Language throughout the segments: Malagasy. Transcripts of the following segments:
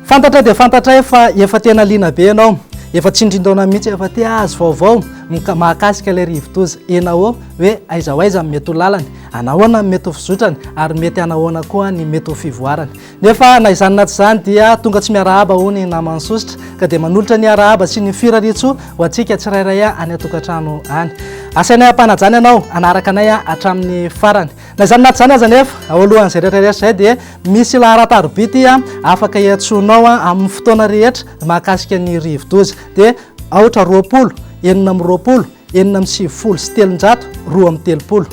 Fantatra dia fantatra fa efa tena liana be ianao, efa tsindrin-taona mihitsy efa te azo vaovao mahakasika ilay rivo-toza. Enao hoe aiza ho aiza mety ho lalany, anahoana mety ho fizotrany ary mety anahoana koa ny mety ho fivoarany. Nefa na izany na tsy izany dia tonga tsy miarahaba hoy ny namany Sositra ka dia manolotra ny arahaba sy ny firaritso ho antsika tsirairay any an-tokantrano any. Asainay ampanajany ianao anaraka anay hatramin'ny farany. Na izany na tsy izany aza nefa ao alohan'izay rehetra izay dia misy laharan-tarobity afaka iantsonao amin'ny fotoana rehetra mahakasika ny rivo-doza dia aotra 20, 420, 470 sy 700, 2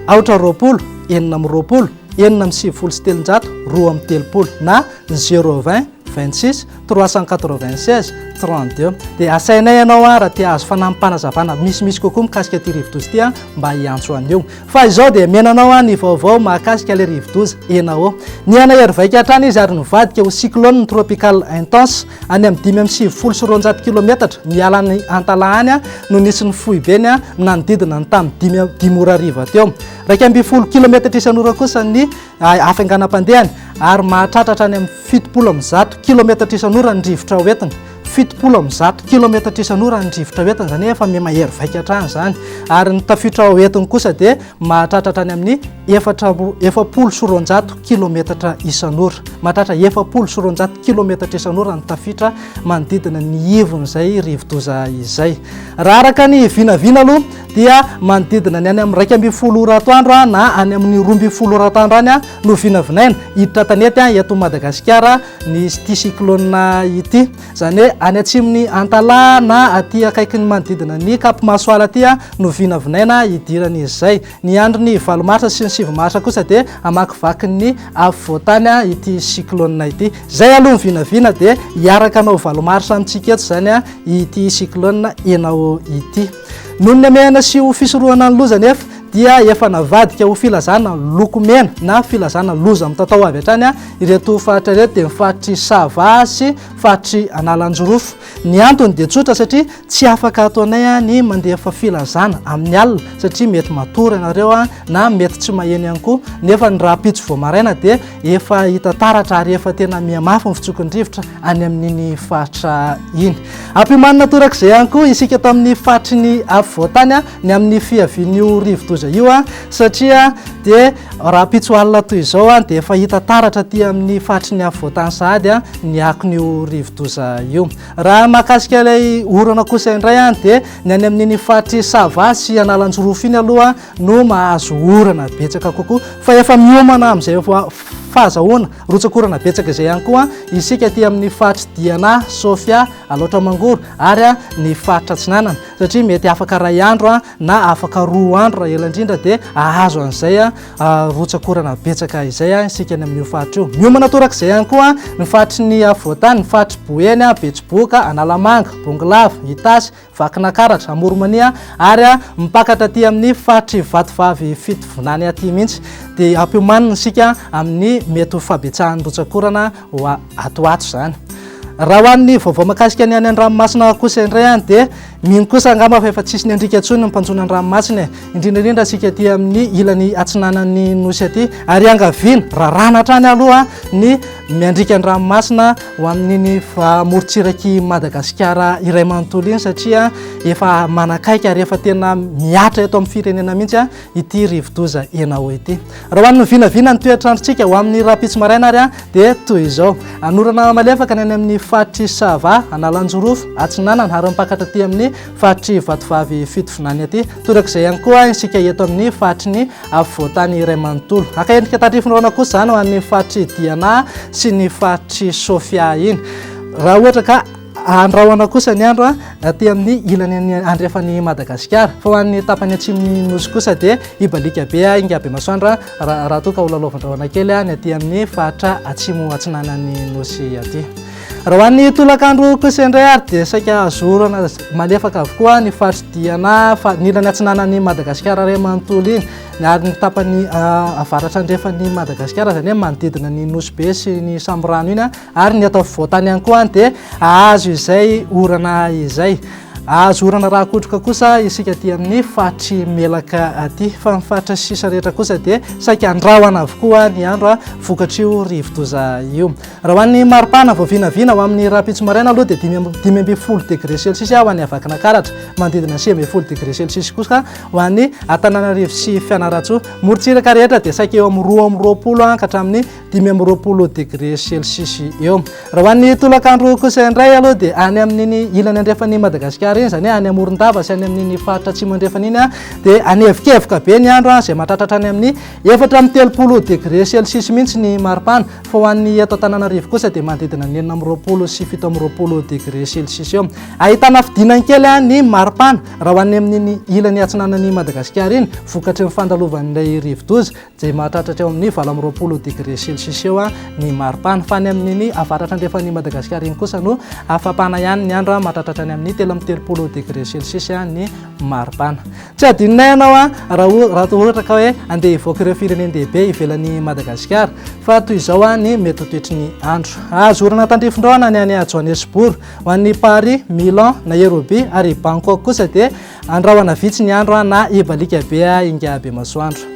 aotra 20, 420, 470 sy 700, 2 na 020 26 396 32 dia asainay ianao raha tia azo fanampanazavana misimisy kokoa mikasika ty rivo-doza ty mba hiantso an'io. Fa izao dia menanao ny vaovao mahakasika ilay rivo-doza. Enao ny ana hery vaika hatrany izy ary nivadika ho cyclone tropical intense any amin'ny 570 km miala ny Antalahany no nisy ny fohibeny nanodidina ny tamin'ny 5 ora hariva teo. 20 km isan'ora kosa ny hafainganam-pandehany ary mahatratratra any amin'ny 70 km isan'ora ny rivotra hoentina. 70 km isan'ora ny rivotra hoentina, zany efa mahery vaika hatrany zany. Ary ny tafiditra hoentina kosa dia mahatratratra any amin'ny 70 km isan'ora. Mahatratra 70 km isan'ora ny tafiditra manodidina ny ivon'izay rivo-doza izay. Raha araka ny vinavina aloha dia manodidina ny any amin'ny 12 ora atoandro na any amin'ny 12 ora atoandro any no vinavinaina hiditra tanety eto Madagasikara ny ity cyclone ity. Zany hoe any atsimon'ny Antalaha na aty akaiky ny manodidina ny Kapimasoala aty no vinavinaina hidirana izay. Ny andron'ny 8 marsa sy ny 7 marsa kosa dia amakivaky ny afovoantany ity cyclone ity. Zay aloha ny vinavina dia hiaraka anao 8 marsa amintsika eto zany ity cyclone enao ity. Noho ny amehana sy ho fisorohana ny loza nefa dia efa navadika ho filazana loko mena na filazana loza amin'ny tatao avy hatrany ireto faritra ireto dia mifaritry Sava sy faritry Analanjorofo. Ny antony dia tsotra satria tsy afaka ataonay ny mandeha fa filazana amin'ny alina satria mety matory ianareo na mety tsy maheno ihany koa. Nefa ny raha pitso vao maraina dia efa hita taratra ary efa tena mihamafy ny fitsokon'ny rivotra any amin'iny faritra iny. Ampimanina torak'izay ihany koa isika eto amin'ny faritry ny afovoantany ny amin'ny fiavian'io rivo-doza io satria dia raha pitso alina toy izao dia efa hita taratra aty amin'ny faritry ny afovoantany sahady ny akon'io rivo-doza io. Raha mahakasika ilay orana kosa indray dia ny any amin'iny faritry Sava sy Analanjorofo iny aloha no mahazo orana betsaka kokoa fa efa miomana amin'izay fahazahoana rotsakorana betsaka izay ihany koa isika aty amin'ny faritry Diana, Sofia, Alaotramangoro ary ny faritra Atsinanana satria mety afaka 2 andro na afaka 2 andro raha ela indrindra dia ahazo an'izay rotsakorana betsaka izay isika any amin'io faritra io. Miomana torak'izay ihany koa ny faritry ny afovoantany, ny faritry Boeny, Betsiboka, Analamanga, Bongolava, Itasy, Vakinakaratra, Amoromania ary mipakatra aty amin'ny faritry Vatovavy Fitovonany aty mihitsy dia ampimanina isika amin'ny mety ho fabetsahan'ny rotsakorana ho atoato zany. Raha hoan'ny vaovao mahakasika ny any an-dranomasina kosa indray dia mino kosa angamba fa efa tsisy ny andrika intsony ny mpanjona an-dranomasina indrindrandrindra isika aty amin'ny ilany atsinanan'ny nosy aty ary angaviana raha ranatra any aloha ny miandrika an-dranomasina ho amin'iny famorontsiraky Madagasikara iray manontolo iny satria efa manakaiky ary efa tena miatra eto amin'ny firenena mihitsy ity rivo-doza enao ity. Raha hoan'ny vinavina ny toetrandrontsika ho amin'ny rapitso maraina ary dia toy izao: anorana malefaka ny any amin'ny faritry Sava, Analanjorofo, Atsinanana ary mipakatra aty amin'ny faritry Vatovavy Fitovonany aty. Torak'izay ihany koa isika eto amin'ny faritry ny afovoantany iray manontolo. Akaendrika tandrifinirona kosa zany ho an'ny faritry Diana sy ny faritry Sofia iny. Raha ohatra ka andrahoana kosa ny andro aty amin'ny ilany andrefany Madagasikara fa ho an'ny tapany atsimon'ny nosy kosa dia ibalika be ingabe masoandro raha toa ka ho lalaovan-drahoana kely ny aty amin'ny faritra atsimo atsinanan'ny nosy aty. Raha ho an'ny tolakandro kosa indray ary dia saika azorana malefaka avokoa ny faritry Diana ny ilany atsinanan'ny Madagasikara iray manontolo iny ary ny tapany avaratra andrefany Madagasikara zany hoe manodidina ny nosy be sy ny samborano iny ary ny atao afovoantany ihany koa dia ahazo izay orana izay. azorana raha kotroka kosa isika ty amin'ny fatry melaka aty fa mifatra sisa rehetra kosa dia saika andrahoana avokoa ny andro a vokatrio rivotoza io raha hoan'ny maripana vao vinavina ho amin'ny rapitso maraina aloha dia 5 degré celsius ho an'ny avakana karatra manodidina 6 degré celsius kosa ho an'ny Antananarivo sy Fianarantsoa morontsiraka rehetra dia saika eo amin'ny 2 ka hatramin'ny 5 degré celsius eo raha hoan'ny tolakandro kosa indray aloha dia any amin'iny ilany andrefan'ny Madagasikara iny zany any Morondava sy any amin'iny faritra atsimo andrefana iny dia anevikevoka be ny andro izay mahatratra any amin'ny 4 degré celsius mihitsy ny maripana fa ho an'ny eto Antananarivo kosa dia manodidina 9 sy 17 degré celsius eo ahitana fidinany kely ny maripana raha ho any amin'iny ilany atsinanan'ny Madagasikara iny vokatry ny fandalovan'ilay rivodoza izay mahatratra eo amin'ny 20 degré celsius eo ny maripana fa any amin'iny avaratra andrefan'ny Madagasikara iny kosa no afapana ihany ny andro mahatratra any amin'ny 13 degré celsius ny maripana tsy adinonay ianao raha ohatra ka hoe andeha hivoaka ireo firenendehibe ivelan'ny Madagasikara fa toy izao ny mety toetry ny andro azorana tandrifondraona ny any Johannesburg ho an'ny Paris, Milan, Nairobi ary Bangkok kosa dia andrahoana vitsy ny andro na ibalika be inga be masoandro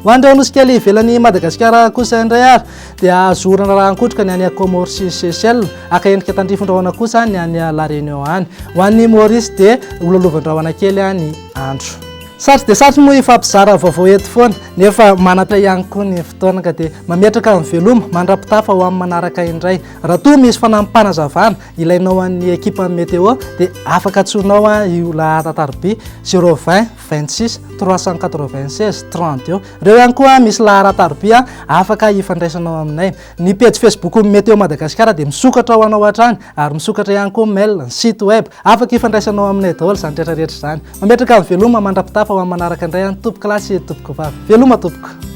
ho andreo nosikely ivelan'ny Madagasikara kosa indray ary dia azorana raha ankotroka ny any Comores sy Seychelles aka endrika tandrifondraona kosa ny any La Réunion any ho an'ny Maurice dia ololovan-drahona kely ny andro sarotry dia sarotry moa ifampizara vaovao eto foana nefa manatra ihany koa ny fotoana ka dia mametraka amin'ny veloma mandrapitafa ho amin'ny manaraka indray raha toa misy fanampanazavana ilainao an'ny ekipa météo dia afaka antsonao io laharan-tarobia 020 26 396 30 eo ireo ihany koa misy laharan-tarobia afaka ifandraisanao aminay ny page Facebook météo Madagasikara dia misokatra ho anao hatrany ary misokatra ihany koa mail ny site web afaka ifandraisanao aminay daholo zany rehetrarehetra zany mametraka amin'ny veloma mandrapitafa ho amin'ny manaraka indray tompoko lasy tompoko vavy veloma tompoko